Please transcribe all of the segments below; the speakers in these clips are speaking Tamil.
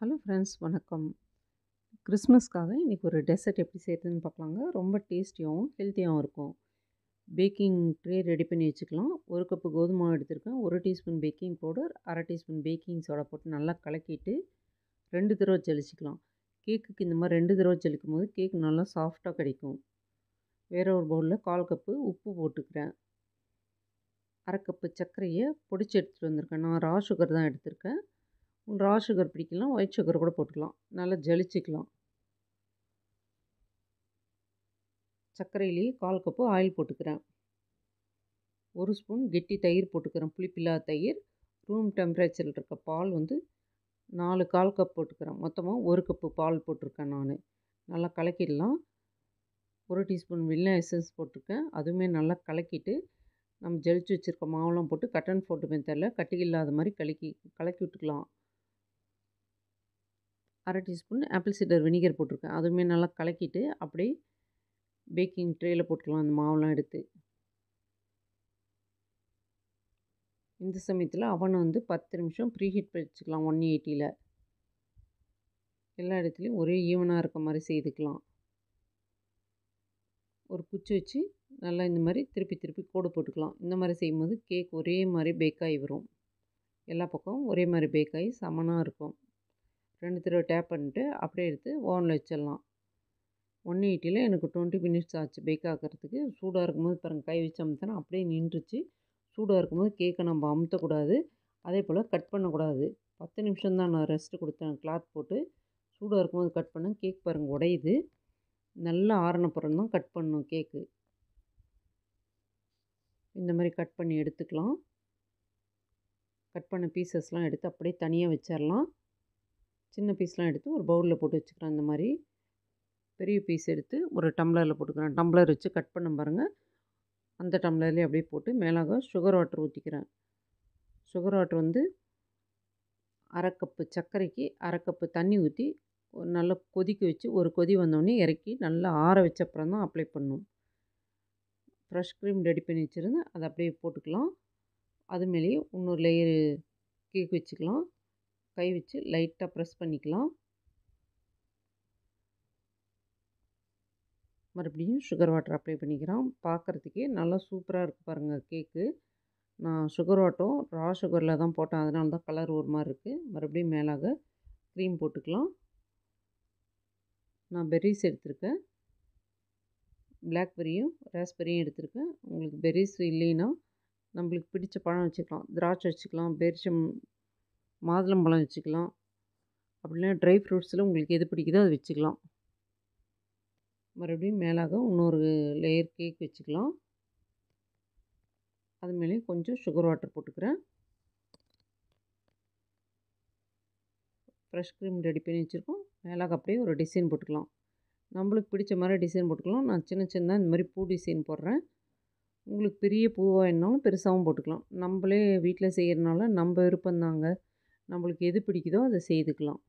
ஹலோ ஃப்ரெண்ட்ஸ் வணக்கம். கிறிஸ்மஸ்க்காக இன்றைக்கி ஒரு டெசர்ட் எப்படி செய்கிறதுன்னு பார்க்கலாங்க. ரொம்ப டேஸ்டியாகவும் ஹெல்த்தியாகவும் இருக்கும். பேக்கிங் ட்ரே ரெடி பண்ணி வச்சுக்கலாம். 1 கப்பு கோதுமை மாவு எடுத்திருக்கேன். 1 teaspoon baking powder, 1/2 teaspoon baking soda போட்டு நல்லா கலக்கிட்டு 2 தடவை ஜலிச்சிக்கலாம். கேக்குக்கு இந்த மாதிரி 2 தடவை ஜலிக்கும் போது கேக் நல்லா சாஃப்டாக கிடைக்கும். வேறு ஒரு பவுலில் 1/4 கப்பு உப்பு போட்டுக்கிறேன். 1/2 கப்பு சர்க்கரையை பொடிச்சு எடுத்துகிட்டு வந்திருக்கேன். நான் ரா சுகர் தான் எடுத்திருக்கேன். ரா சுகர் பிடிக்கலாம், ஒயிட் சுகர் கூட போட்டுக்கலாம். நல்லா ஜலிச்சிக்கலாம். சர்க்கரையிலேயே 1/4 கப்பு ஆயில் போட்டுக்கிறேன். 1 ஸ்பூன் கெட்டி தயிர் போட்டுக்கிறேன், புளிப்பில்லாத தயிர். ரூம் டெம்பரேச்சரில் இருக்க பால் 4 1/4 கப் போட்டுக்கிறேன். மொத்தமாக 1 கப்பு பால் போட்டிருக்கேன் நான். நல்லா கலக்கிடலாம். 1 டீஸ்பூன் வெல்லம் எசன்ஸ் போட்டிருக்கேன். அதுவுமே நல்லா கலக்கிட்டு நம்ம ஜலிச்சு வச்சுருக்க மாவுலாம் போட்டு கட் அண்ட் ஃபோல்ட் மெத்தடில் கட்டி இல்லாத மாதிரி கலக்கி விட்டுக்கலாம். 1/2 டீஸ்பூன் ஆப்பிள் சைடர் வினிகர் போட்டிருக்கேன். அதுவுமே நல்லா கலக்கிட்டு அப்படியே பேக்கிங் ட்ரேயில் போட்டுக்கலாம் அந்த மாவுலாம் எடுத்து. இந்த சமயத்தில் அவனை 10 நிமிஷம் ப்ரீ ஹீட் பண்ணி வச்சுக்கலாம் 180ல். எல்லா இடத்துலையும் ஒரே ஈவனாக இருக்க மாதிரி செய்துக்கலாம். ஒரு குச்சி வச்சு நல்லா இந்த மாதிரி திருப்பி திருப்பி கோடு போட்டுக்கலாம். இந்த மாதிரி செய்யும்போது கேக் ஒரே மாதிரி பேக்காகி வரும். எல்லா பக்கமும் ஒரே மாதிரி பேக்காகி சமனாக இருக்கும். 2 தடவை டேப் பண்ணிட்டு அப்படியே எடுத்து ஓவனில் வச்சிடலாம். 180ல் எனக்கு 20 மினிட்ஸ் ஆச்சு பேக் ஆக்கிறதுக்கு. சூடாக இருக்கும்போது பாருங்கள், கை வச்சு அமுத்தினா அப்படியே நின்றுச்சு. சூடாக இருக்கும்போது கேக்கை நம்ம அமுத்தக்கூடாது, அதே போல் கட் பண்ணக்கூடாது. 10 நிமிஷம் தான் நான் ரெஸ்ட்டு கொடுத்தேன் கிளாத் போட்டு. சூடாக இருக்கும்போது கட் பண்ணேன். கேக் பாருங்கள் உடையுது. நல்லா ஆறினப்புறம் தான் கட் பண்ணணும் கேக்கு. இந்த மாதிரி கட் பண்ணி எடுத்துக்கலாம். கட் பண்ண பீசஸ்லாம் எடுத்து அப்படியே தனியாக வச்சிடலாம். சின்ன பீஸ்லாம் எடுத்து ஒரு பவுலில் போட்டு வச்சுக்கிறேன். இந்த மாதிரி பெரிய பீஸ் எடுத்து ஒரு டம்ளரில் போட்டுக்கிறேன். டம்ளர் வச்சு கட் பண்ண பாருங்கள், அந்த டம்ளர்லேயே அப்படியே போட்டு மேலாக சுகர் வாட்டர் ஊற்றிக்கிறேன். சுகர் வாட்டர் 1/2 கப்பு சர்க்கரைக்கு 1/2 கப்பு தண்ணி ஊற்றி நல்லா கொதிக்க வச்சு ஒரு கொதி வந்தோடனே இறக்கி நல்லா ஆற வச்ச அப்புறம் தான் அப்ளை பண்ணணும். ஃப்ரெஷ் க்ரீம் ரெடி பண்ணி வச்சுருந்தேன், அதை அப்படியே போட்டுக்கலாம். அது மேலேயே இன்னொரு லேயரு கேக் வச்சுக்கலாம். கை வச்சு லைட்டாக ப்ரெஸ் பண்ணிக்கலாம். மறுபடியும் சுகர் வாட்டர் அப்ளை பண்ணிக்கிறோம். பார்க்குறதுக்கே நல்லா சூப்பராக இருக்குது பாருங்கள் கேக்கு. நான் சுகர் வாட்டரும் ரா சுகரில் தான் போட்டேன், அதனால தான் கலர் ஒரு மாதிரி இருக்குது. மறுபடியும் மேலாக க்ரீம் போட்டுக்கலாம். நான் பெர்ரிஸ் எடுத்திருக்கேன். பிளாக்பெர்ரியும் ராஸ்பெர்ரியும் எடுத்திருக்கேன். உங்களுக்கு பெர்ரிஸ் இல்லைன்னா நம்மளுக்கு பிடிச்ச பழம் வச்சுக்கலாம். திராட்சை வச்சுக்கலாம், மாதுளம்பழம் வச்சுக்கலாம். அப்படின்னா ட்ரை ஃப்ரூட்ஸில் உங்களுக்கு எது பிடிக்குதோ அது வச்சுக்கலாம். மறுபடியும் மேலாக இன்னொரு லேயர் கேக் வச்சுக்கலாம். அது மேலே கொஞ்சம் சுகர் வாட்டர் போட்டுக்கிறேன். ஃப்ரெஷ் க்ரீம் ரெடி பண்ணி வச்சுருக்கோம். மேலாக அப்படியே ஒரு டிசைன் போட்டுக்கலாம். நம்மளுக்கு பிடிச்ச மாதிரி டிசைன் போட்டுக்கலாம். நான் சின்ன சின்னதாக இந்த மாதிரி பூ டிசைன் போடுறேன். உங்களுக்கு பெரிய பூவாக வேணுனாலும் பெருசாகவும் போட்டுக்கலாம். நம்மளே வீட்டில் செய்கிறனால நம்ம விருப்பம்தாங்க. நம்மளுக்கு எது பிடிக்குதோ அதை செய்துக்கலாம்.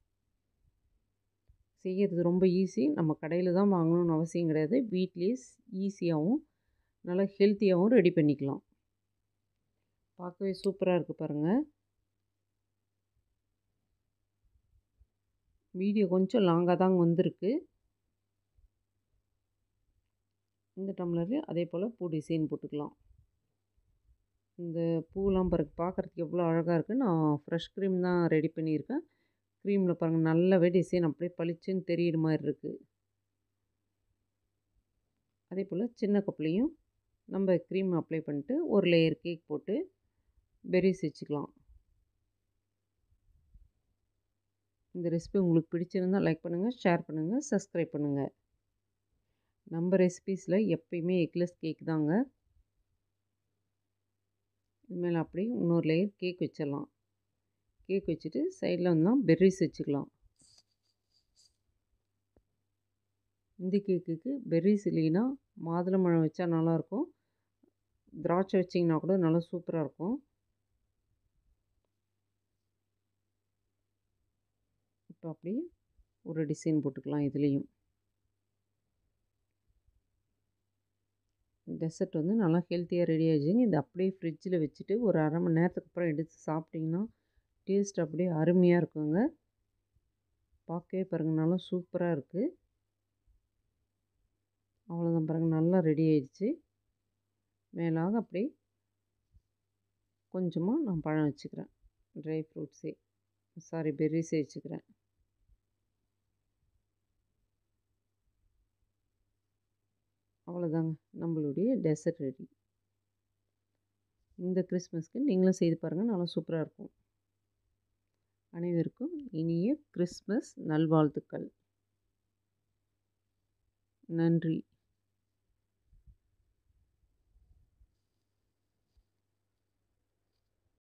செய்கிறது ரொம்ப ஈஸி. நம்ம கடையில் தான் வாங்கணும்னு அவசியம் கிடையாது. வீட்லேயே ஈஸியாகவும் நல்லா ஹெல்த்தியாகவும் ரெடி பண்ணிக்கலாம். பார்க்கவே சூப்பராக இருக்குது பாருங்கள். வீடியோ கொஞ்சம் லாங்காக தாங்க வந்திருக்கு. இந்த டம்ளரில் அதே போல் பூ டிசைன் போட்டுக்கலாம். இந்த பூலாம் பார்க்குறதுக்கு எவ்வளோ அழகாக இருக்குது. நான் ஃப்ரெஷ் க்ரீம் தான் ரெடி பண்ணியிருக்கேன். க்ரீமில் பாருங்கள் நல்லாவே டிசைன் அப்படியே பளிச்சுன்னு தெரியிற மாதிரி இருக்குது. அதே போல் சின்ன கப்லேயும் நம்ம க்ரீம் அப்ளை பண்ணிட்டு ஒரு லேயர் கேக் போட்டு பெர்ரிஸ் வச்சுக்கலாம். இந்த ரெசிபி உங்களுக்கு பிடிச்சிருந்தால் லைக் பண்ணுங்கள், ஷேர் பண்ணுங்கள், சப்ஸ்கிரைப் பண்ணுங்கள். நம்ம ரெசிபீஸில் எப்பயுமே எக்லெஸ் கேக் தாங்க. இதுமேலே அப்படியே இன்னொரு லேயர் கேக் வச்சிடலாம். கேக் வச்சுட்டு சைடில் பெர்ரிஸ் வச்சுக்கலாம். இந்த கேக்குக்கு பெர்ரிஸ் இல்லைன்னா மாதுளம்பழம் வச்சா நல்லாயிருக்கும். திராட்சை வச்சிங்கன்னா கூட நல்லா சூப்பராக இருக்கும். இப்போ அப்படியே ஒரு டிசைன் போட்டுக்கலாம். இதுலேயும் டெசர்ட் நல்லா ஹெல்த்தியாக ரெடி ஆகிடுச்சிங்க. இது அப்படியே ஃப்ரிட்ஜில் வச்சுட்டு ஒரு 1/2 மணி நேரத்துக்கு அப்புறம் எடுத்து சாப்பிட்டிங்கன்னா டேஸ்ட் அப்படியே அருமையாக இருக்குங்க. பார்க்கவே பாருங்கள் நல்லா சூப்பராக இருக்குது. அவ்வளோதான் பாருங்கள், நல்லா ரெடி ஆயிடுச்சு. மேலாக அப்படி கொஞ்சமாக நான் பழம் வச்சுக்கிறேன், ட்ரை ஃப்ரூட்ஸே பெர்ரிஸே வச்சுக்கிறேன். அவ்வளோதாங்க, நம்மளுடைய டெசர்ட் ரெடி. இந்த கிறிஸ்மஸ்க்கு நீங்களும் செய்து பாருங்கள், நல்லா சூப்பராக இருக்கும். அனைவருக்கும் இனிய கிறிஸ்மஸ் நல்வாழ்த்துக்கள். நன்றி.